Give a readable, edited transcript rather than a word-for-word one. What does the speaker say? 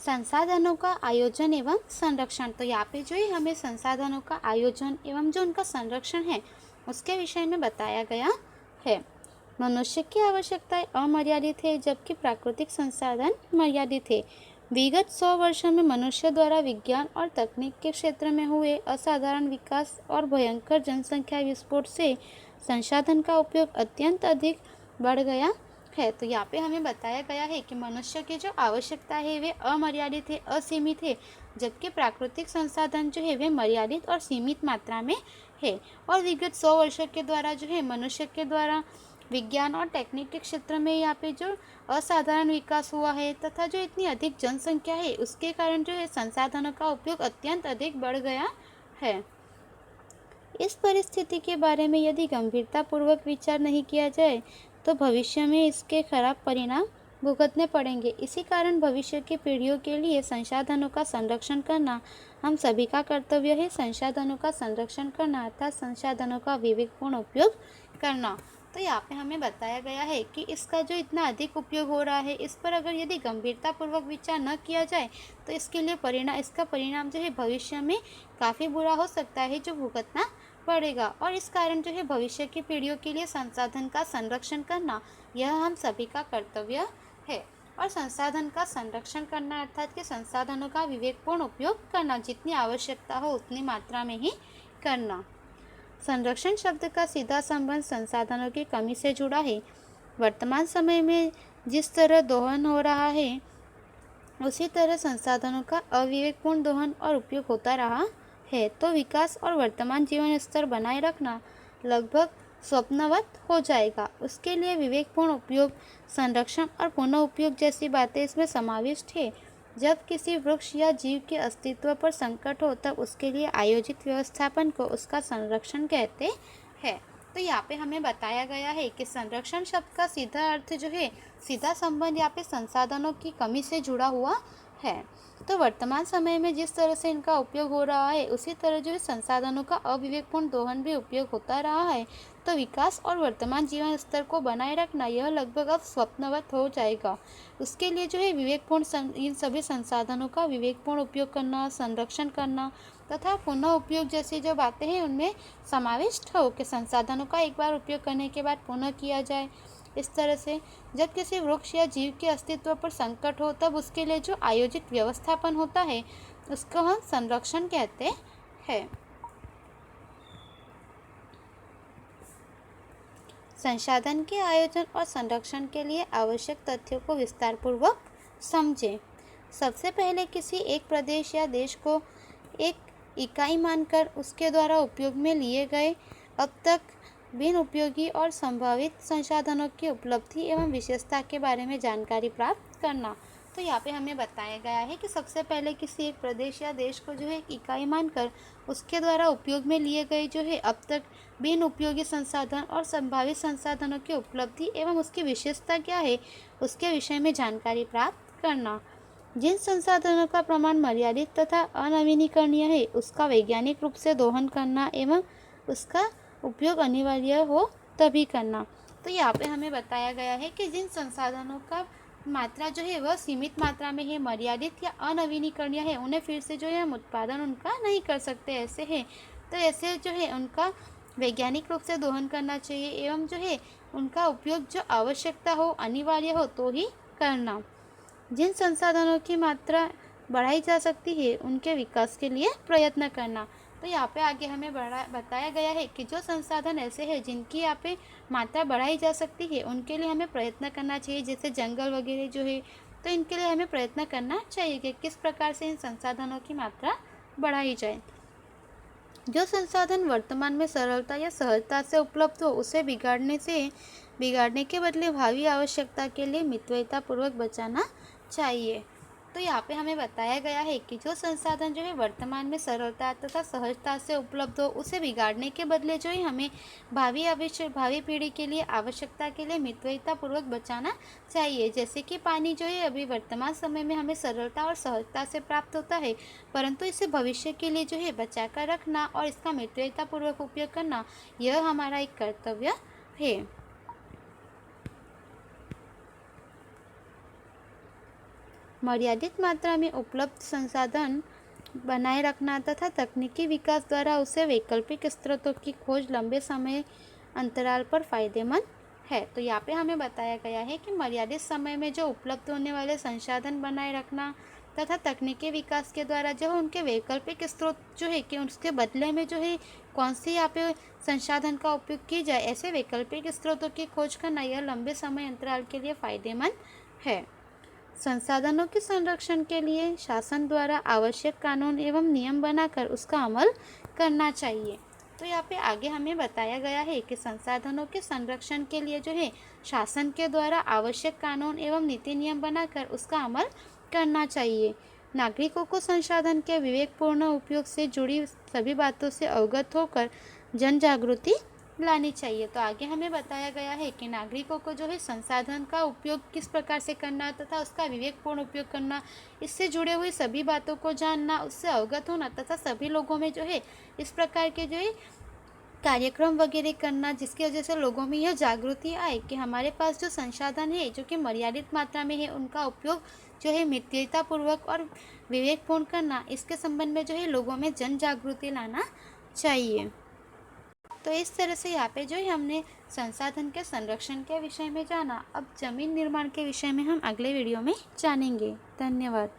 संसाधनों का आयोजन एवं संरक्षण। तो यहाँ पे जो है हमें संसाधनों का आयोजन एवं जो उनका संरक्षण है उसके विषय में बताया गया है। मनुष्य की आवश्यकताएं अमर्यादित है जबकि प्राकृतिक संसाधन मर्यादित है। विगत 100 वर्षों में मनुष्य द्वारा विज्ञान और तकनीक के क्षेत्र में हुए असाधारण विकास और भयंकर जनसंख्या विस्फोट से संसाधन का उपयोग अत्यंत अधिक बढ़ गया है। तो यहाँ पे हमें बताया गया है कि मनुष्य की जो आवश्यकता है वे अमर्यादित है, असीमित है, जबकि प्राकृतिक संसाधन जो है वे मर्यादित और सीमित मात्रा में है। और विगत 100 वर्षों के द्वारा जो है मनुष्य के द्वारा विज्ञान और टेक्निक के क्षेत्र में यहाँ पे जो असाधारण विकास हुआ है तथा जो इतनी अधिक जनसंख्या है उसके कारण जो है संसाधनों का उपयोग अत्यंत अधिक बढ़ गया है। इस परिस्थिति के बारे में यदि गंभीरतापूर्वक विचार नहीं किया जाए तो भविष्य में इसके खराब परिणाम भुगतने पड़ेंगे। इसी कारण भविष्य की पीढ़ियों के लिए संसाधनों का संरक्षण करना हम सभी का कर्तव्य है। संसाधनों का संरक्षण करना अर्थात संसाधनों का विवेकपूर्ण उपयोग करना। तो यहाँ पे हमें बताया गया है कि इसका जो इतना अधिक उपयोग हो रहा है इस पर अगर यदि गंभीरतापूर्वक विचार न किया जाए तो इसका परिणाम जो है भविष्य में काफ़ी बुरा हो सकता है जो भुगतना पड़ेगा। और इस कारण जो है भविष्य की पीढ़ियों के लिए संसाधन का संरक्षण करना यह हम सभी का कर्तव्य है। और संसाधन का संरक्षण करना अर्थात कि संसाधनों का विवेकपूर्ण उपयोग करना, जितनी आवश्यकता हो उतनी मात्रा में ही करना। संरक्षण शब्द का सीधा संबंध संसाधनों की कमी से जुड़ा है। वर्तमान समय में जिस तरह दोहन हो रहा है उसी तरह संसाधनों का अविवेकपूर्ण दोहन और उपयोग होता रहा है तो विकास और वर्तमान जीवन स्तर बनाए रखना लगभग स्वप्नवत हो जाएगा। उसके लिए विवेकपूर्ण उपयोग, संरक्षण और पुनः उपयोग जैसी बातें इसमें समाविष्ट है। जब किसी वृक्ष या जीव के अस्तित्व पर संकट हो तब उसके लिए आयोजित व्यवस्थापन को उसका संरक्षण कहते हैं। तो यहाँ पे हमें बताया गया है कि संरक्षण शब्द का सीधा अर्थ जो है सीधा संबंध यहाँ पे संसाधनों की कमी से जुड़ा हुआ है। तो वर्तमान समय में जिस तरह से इनका उपयोग हो रहा है उसी तरह जो है संसाधनों का अविवेकपूर्ण दोहन भी उपयोग होता रहा है तो विकास और वर्तमान जीवन स्तर को बनाए रखना यह लगभग अब स्वप्नवत हो जाएगा। उसके लिए जो है इन सभी संसाधनों का विवेकपूर्ण उपयोग करना, संरक्षण करना तथा पुनः उपयोग जैसी जो बातें हैं उनमें समाविष्ट हो कि संसाधनों का एक बार उपयोग करने के बाद पुनः किया जाए। इस तरह से जब किसी वृक्ष या जीव के अस्तित्व पर संकट हो तब उसके लिए जो आयोजित व्यवस्थापन होता है उसको हम संरक्षण कहते हैं। संसाधन के आयोजन और संरक्षण के लिए आवश्यक तथ्यों को विस्तारपूर्वक समझें। सबसे पहले किसी एक प्रदेश या देश को एक इकाई मानकर उसके द्वारा उपयोग में लिए गए अब तक बिन उपयोगी और संभावित संसाधनों की उपलब्धि एवं विशेषता के बारे में जानकारी प्राप्त करना। तो यहाँ पे हमें बताया गया है कि सबसे पहले किसी एक प्रदेश या देश को जो है एक इकाई मानकर उसके द्वारा उपयोग में लिए गए जो है अब तक बिन उपयोगी संसाधन और संभावित संसाधनों की उपलब्धि एवं उसकी विशेषता क्या है उसके विषय में जानकारी प्राप्त करना। जिन संसाधनों का प्रमाण मर्यादित तथा अनवीनीकरणीय है उसका वैज्ञानिक रूप से दोहन करना एवं उसका उपयोग अनिवार्य हो तभी करना। तो यहाँ पे हमें बताया गया है कि जिन संसाधनों का मात्रा जो है वह सीमित मात्रा में है, मर्यादित या अनवीनीकरणीय है, उन्हें फिर से जो है हम उत्पादन उनका नहीं कर सकते ऐसे है तो ऐसे जो है उनका वैज्ञानिक रूप से दोहन करना चाहिए एवं जो है उनका उपयोग जो आवश्यकता हो, अनिवार्य हो तो ही करना। जिन संसाधनों की मात्रा बढ़ाई जा सकती है उनके विकास के लिए प्रयत्न करना। तो यहाँ पे आगे हमें बताया गया है कि जो संसाधन ऐसे हैं जिनकी यहाँ पे मात्रा बढ़ाई जा सकती है उनके लिए हमें प्रयत्न करना चाहिए, जैसे जंगल वगैरह जो है तो इनके लिए हमें प्रयत्न करना चाहिए कि किस प्रकार से इन संसाधनों की मात्रा बढ़ाई जाए। जो संसाधन वर्तमान में सरलता या सहजता से उपलब्ध हो उसे बिगाड़ने के बदले भावी आवश्यकता के लिए मितव्ययितापूर्वक बचाना चाहिए। तो यहाँ पे हमें बताया गया है कि जो संसाधन जो है वर्तमान में सरलता तथा सहजता से उपलब्ध हो उसे बिगाड़ने के बदले जो है हमें भावी पीढ़ी के लिए आवश्यकता के लिए मितव्ययितापूर्वक बचाना चाहिए। जैसे कि पानी जो है अभी वर्तमान समय में हमें सरलता और सहजता से प्राप्त होता है परंतु इसे भविष्य के लिए जो है बचा कर रखना और इसका मितव्ययितापूर्वक उपयोग करना यह हमारा एक कर्तव्य है। मर्यादित मात्रा में उपलब्ध संसाधन बनाए रखना तथा तकनीकी विकास द्वारा उसे वैकल्पिक स्रोतों की खोज लंबे समय अंतराल पर फायदेमंद है। तो यहाँ पे हमें बताया गया है कि मर्यादित समय में जो उपलब्ध होने वाले संसाधन बनाए रखना तथा तकनीकी विकास के द्वारा जो है उनके वैकल्पिक स्रोत जो है कि उसके बदले में जो है कौन सी यहाँ पे संसाधन का उपयोग की जाए, ऐसे वैकल्पिक स्रोतों की खोज करना यह लंबे समय अंतराल के लिए फायदेमंद है। संसाधनों के संरक्षण के लिए शासन द्वारा आवश्यक कानून एवं नियम बनाकर उसका अमल करना चाहिए। तो यहाँ पे आगे हमें बताया गया है कि संसाधनों के संरक्षण के लिए जो है शासन के द्वारा आवश्यक कानून एवं नीति नियम बनाकर उसका अमल करना चाहिए। नागरिकों को संसाधन के विवेकपूर्ण उपयोग से जुड़ी सभी बातों से अवगत होकर जन जागृति लानी चाहिए। तो आगे हमें बताया गया है कि नागरिकों को जो है संसाधन का उपयोग किस प्रकार से करना तथा उसका विवेकपूर्ण उपयोग करना, इससे जुड़े हुए सभी बातों को जानना, उससे अवगत होना तथा सभी लोगों में जो है इस प्रकार के जो है कार्यक्रम वगैरह करना, जिसकी वजह से लोगों में यह जागृति आए कि हमारे पास जो संसाधन है जो कि मर्यादित मात्रा में है उनका उपयोग जो है मित्रतापूर्वक और विवेकपूर्ण करना, इसके संबंध में जो है लोगों में जन जागृति लाना चाहिए। तो इस तरह से यहाँ पे जो है हमने संसाधन के संरक्षण के विषय में जाना। अब जमीन निर्माण के विषय में हम अगले वीडियो में जानेंगे। धन्यवाद।